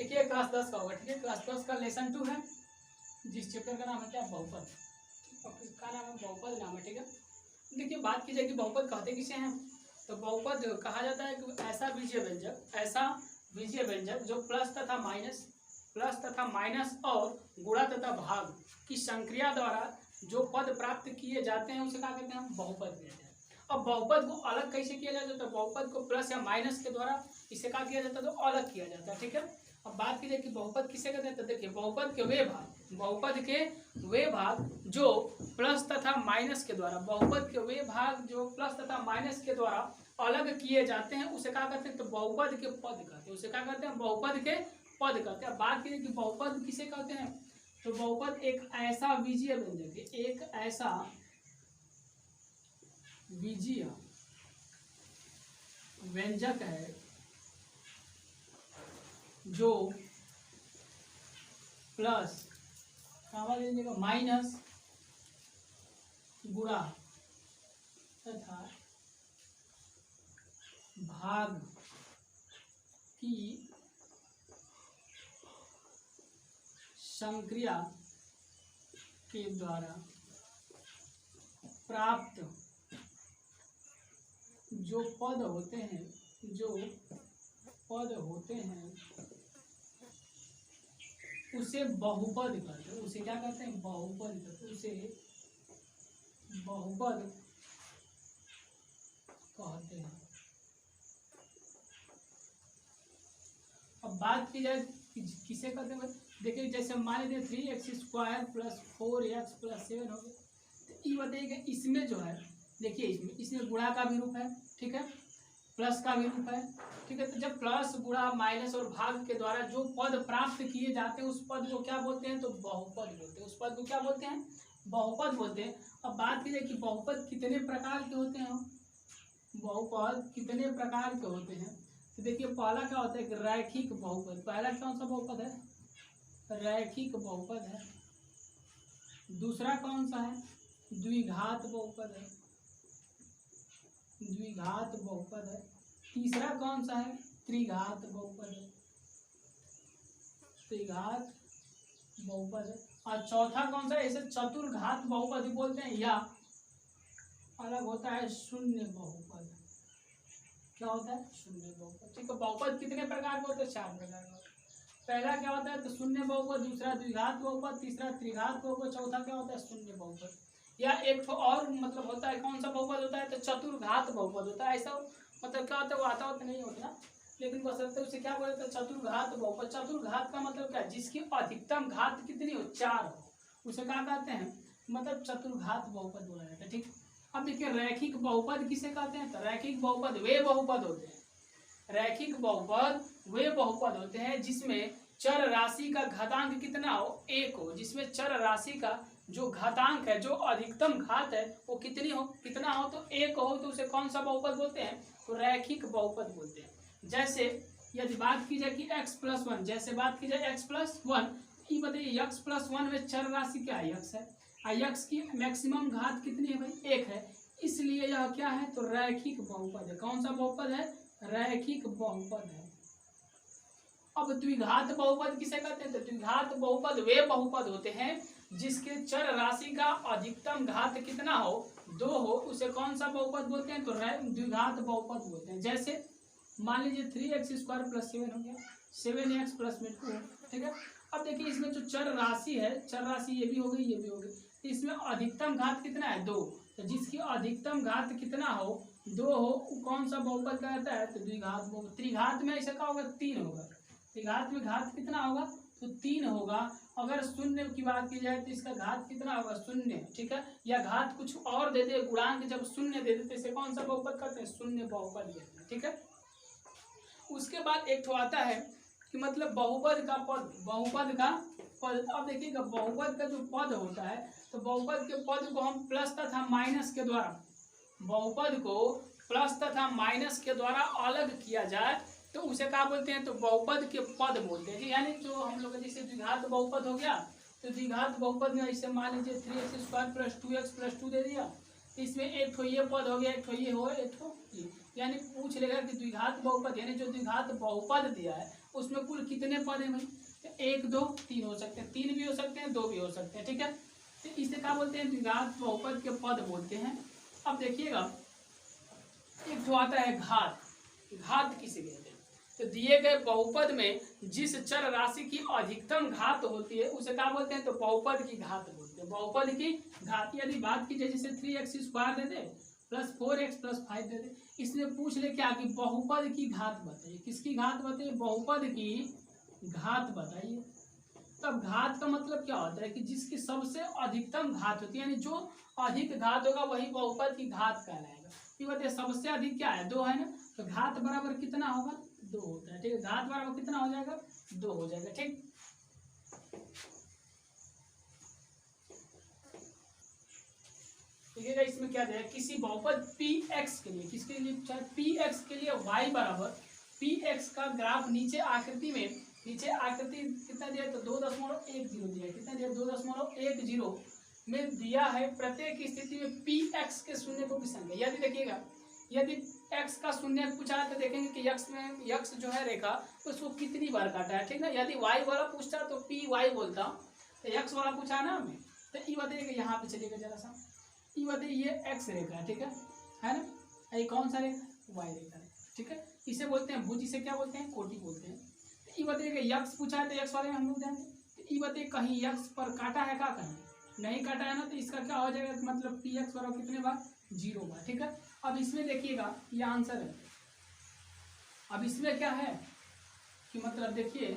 देखिए क्लास 10 का होगा, ठीक है। क्लास 10 का लेसन 2 है, जिस चैप्टर का नाम है क्या, बहुपद। इसका नाम है बहुपद नाम है, ठीक है। देखिए बात की जाएगी बहुपद कहते किसे हैं, तो बहुपद कहा जाता है कि ऐसा बीजीय व्यंजक जो प्लस तथा माइनस और गुणा तथा भाग की संक्रिया द्वारा जो पद प्राप्त किए जाते हैं उसे क्या कहते हैं, हम बहुपद कहते हैं। अब बहुपद को अलग कैसे किया जाता है, तो बहुपद को प्लस या माइनस के द्वारा इसे क्या किया जाता है, तो अलग किया जाता है, ठीक है। अब बात की जाए कि बहुपद किसे कहते हैं, तो देखिए बहुपद के वे भाग जो प्लस तथा माइनस के द्वारा अलग किए जाते हैं उसे क्या कहते हैं, तो बहुपद के पद कहते हैं। उसे क्या कहते हैं, बहुपद के पद कहते हैं। बात की जाए कि बहुपद किसे कहते हैं, तो बहुपद एक ऐसा बीजीय व्यंजक है, एक ऐसा बीजीय व्यंजक है जो प्लस माइनस गुणा तथा भाग की संक्रिया के द्वारा प्राप्त जो पद होते हैं उसे बहुपद कहते हैं। उसे क्या कहते हैं, बहुपद कहते हैं। उसे बहुपद कहते हैं। अब बात की जाए किसे कहते हैं, देखिए जैसे मान लीजिए 3x² + 4x + 7 हो गया, तो ये बताइएगा इसमें जो है, देखिए इसमें गुणा का भी रूप है, ठीक है, प्लस का भी रूप है, ठीक है। तो जब प्लस गुणा माइनस और भाग के द्वारा जो पद प्राप्त किए जाते हैं उस पद को क्या बोलते हैं, तो बहुपद बोलते हैं। उस पद को क्या बोलते हैं, बहुपद बोलते हैं। अब बात की जाए कि बहुपद कितने प्रकार के होते हैं, बहुपद कितने प्रकार के होते हैं, तो देखिए पहला क्या होता है कि रैखिक बहुपद। पहला कौन सा बहुपद है, रैखिक बहुपद है। दूसरा कौन सा है, द्विघात बहुपद है, द्विघात बहुपद है। तीसरा कौन सा है, त्रिघात बहुपद है, त्रिघात बहुपद है। और चौथा कौन सा है, इसे चतुर्घात बहुपद भी बोलते हैं, या अलग होता है शून्य बहुपद। क्या होता है, शून्य बहुपद, ठीक है। बहुपद कितने प्रकार के होते हैं, 4 प्रकार के। पहला क्या होता है, तो शून्य बहुपद, दूसरा द्विघात बहुपद, तीसरा त्रिघात बहुपद, चौथा क्या होता है, शून्य बहुपद। या एक तो और मतलब होता है, कौन सा बहुपद होता है, तो चतुर्घात बहुपद होता है। ऐसा मतलब क्या होता है, वो आता होता नहीं होता, लेकिन बस उसे क्या बोलते हैं, चतुर्घात बहुपद। चतुर्घात का मतलब क्या है, जिसकी अधिकतम घात कितनी हो, 4 हो, उसे क्या कहते हैं, मतलब चतुर्घात बहुपद बोला जाता है, ठीक। अब देखिए रैखिक बहुपद किसे कहते हैं, तो रैखिक बहुपद वे बहुपद होते हैं, रैखिक बहुपद वे बहुपद होते हैं जिसमें चर राशि का घातांक कितना हो, 1 हो। जिसमें चर राशि का जो घातांक है, जो अधिकतम घात है, वो कितना हो, तो 1 हो, तो उसे कौन सा बहुपद बोलते हैं, तो रैखिक बहुपद बोलते हैं। जैसे यदि बात की जाए कि x+1, जैसे बात की जाए x+1, ये बताइए x+1 में चर राशि क्या है, x है, x की मैक्सिमम घात कितनी है भाई, 1 है, इसलिए यह क्या है, तो रैखिक बहुपद है। कौन सा बहुपद है, रैखिक बहुपद है। अब द्विघात बहुपद किसे कहते हैं, तो द्विघात बहुपद वे बहुपद होते हैं जिसके चर राशि का अधिकतम घात कितना हो, 2 हो, उसे कौन सा बहुपद बोलते हैं, तो द्विघात बहुपद बोलते हैं। जैसे मान लीजिए 3x² + 7 हो गया, 7x + 2, ठीक है। अब देखिए इसमें जो चर राशि है, चर राशि ये भी हो गई, ये भी हो गई, तो इसमें अधिकतम घात कितना है, 2, तो जिसकी अधिकतम घात कितना हो, 2 हो, कौन सा बहुपद कहता है, तो द्विघात बहुपद। त्रिघात में ऐसा क्या होगा, 3 होगा, त्रिघात में घात कितना होगा, तो 3 होगा। अगर शून्य की बात की जाए तो इसका घात कितना होगा, 0, ठीक है। या घात कुछ और दे दे, गुणांक जब 0 दे देते, इसे कौन सा बहुपद कहते हैं, शून्य बहुपद कहते हैं, ठीक है। उसके बाद एक तो आता है कि मतलब बहुपद का पद। अब देखिएगा बहुपद का जो पद होता है, तो बहुपद के पद को हम प्लस तथा माइनस के द्वारा, बहुपद को प्लस तथा माइनस के द्वारा अलग किया जाए तो उसे क्या बोलते हैं, तो बहुपद के पद बोलते हैं। यानी जो हम लोग जैसे द्विघात बहुपद हो गया, तो द्विघात बहुपद में ऐसे मान लीजिए 3x² + 2x + 2 दे दिया, इसमें एक ठो ये पद हो गया, एक ठो ये हो, एक ठो ये, यानी पूछ लेगा कि द्विघात बहुपद, यानी जो द्विघात बहुपद दिया है उसमें कुल कितने पद हैं भाई? तो 1 2 3 हो सकते हैं, 3 भी हो सकते हैं, 2 भी हो सकते हैं, ठीक है। तो इसे क्या बोलते हैं? द्विघात बहुपद के पद बोलते हैं। अब देखिएगा एक जो आता है घात, घात किसे कहते हैं? तो दिए गए बहुपद में जिस चर राशि की अधिकतम घात होती है उसे क्या बोलते हैं? तो बहुपद की घात बोलते हैं, बहुपद की घात। यदि बात की जाए जैसे 3x² दे दे प्लस 4x प्लस 5 दे दे, इसमें पूछ ले क्या कि बहुपद की घात बताइए। किसकी घात बताइए? बहुपद की घात बताइए। तब घात का मतलब क्या होता है कि जिसकी सबसे अधिकतम घात होती है, यानी जो अधिक घात होगा वही बहुपद की घात कहलाएगा। ये बताइए सबसे अधिक क्या है? 2 है ना, तो घात बराबर कितना होगा? 2 होता है, ठीक है। घात बराबर कितना हो जाएगा? 2 हो जाएगा, ठीक। देखिएगा इसमें क्या दिया है? किसी बहुपद px के लिए, किसके लिए? चाहे px के लिए y बराबर px का ग्राफ नीचे आकृति में, नीचे आकृति कितना दिया? तो 2.10 दिया है। कितना दिया? 2.10 में दिया है। प्रत्येक स्थिति में px के शून्य को की संख्या। यदि देखिएगा यदि x का शून्य पूछा है तो देखेंगे कि x जो है रेखा तो उसको कितनी बार काटा है, ठीक ना। यदि y वाला पूछता तो py बोलता, तो x वाला पूछा है ना हमें, तो ये बताइए यहाँ पे चलिएगा जरा सा। ये बताइए ये x रेखा है, ठीक है ना। ये कौन सा रेखा? y रेखा है, ठीक है। इसे बोलते हैं भुज, इसे क्या बोलते हैं? कोटि बोलते हैं। तो ये बताइए x पूछा है तो x वाले में हम लोग जाएंगे। तो ये बताइए कहीं x पर काटा है क्या? कहीं नहीं काटा है ना, तो इसका क्या हो जाएगा? मतलब px बराबर कितने बार? 0 बार, ठीक है। अब इसमें देखिएगा ये आंसर है। अब इसमें क्या है कि मतलब देखिए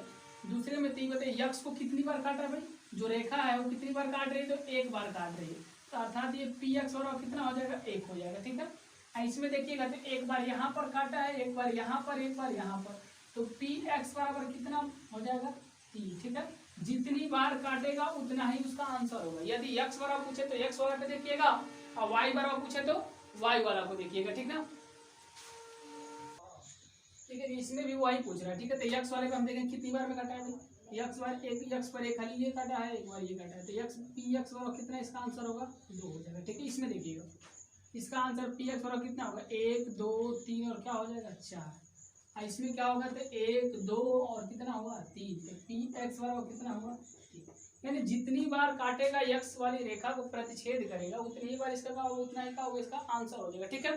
दूसरे में तो बताइए यक्स को कितनी बार काट रहा है भाई? जो रेखा है वो कितनी बार काट रही है? तो 1 बार काट रही है, तो अर्थात ये px बराबर कितना हो जाएगा? 1 हो जाएगा, ठीक है। इसमें देखिएगा तो 1 बार यहाँ पर काटा है, 1 बार यहाँ पर, 1 बार यहाँ पर, तो px बराबर कितना हो जाएगा? 3, ठीक है। जितनी बार काटेगा उतना ही उसका आंसर होगा। यदि x बराबर पूछे तो x वाला को देखिएगा, और y बराबर पूछे तो y वाला को देखिएगा, ठीक ना। ठीक है, इसमें भी वही पूछ रहा है, ठीक है। तो x वाले को हम देखें कितनी बार में काटा है? x बार x पर एक खाली ये काटा है, एक बार ये काटा है, तो px बराबर कितना इसका आंसर होगा? 2 हो जाएगा, ठीक है। इसमें देखिएगा इसका आंसर px बराबर कितना होगा? 1 2 3 और क्या हो जाएगा? 4। इसमें क्या होगा? तो 1 2 और कितना होगा? 3। तो px बराबर कितना होगा? 3। यानी जितनी बार काटेगा x वाली रेखा को प्रतिच्छेद करेगा उतनी ही बार इसका क्या होगा? उतना ही का होगा इसका आंसर हो जाएगा, ठीक है।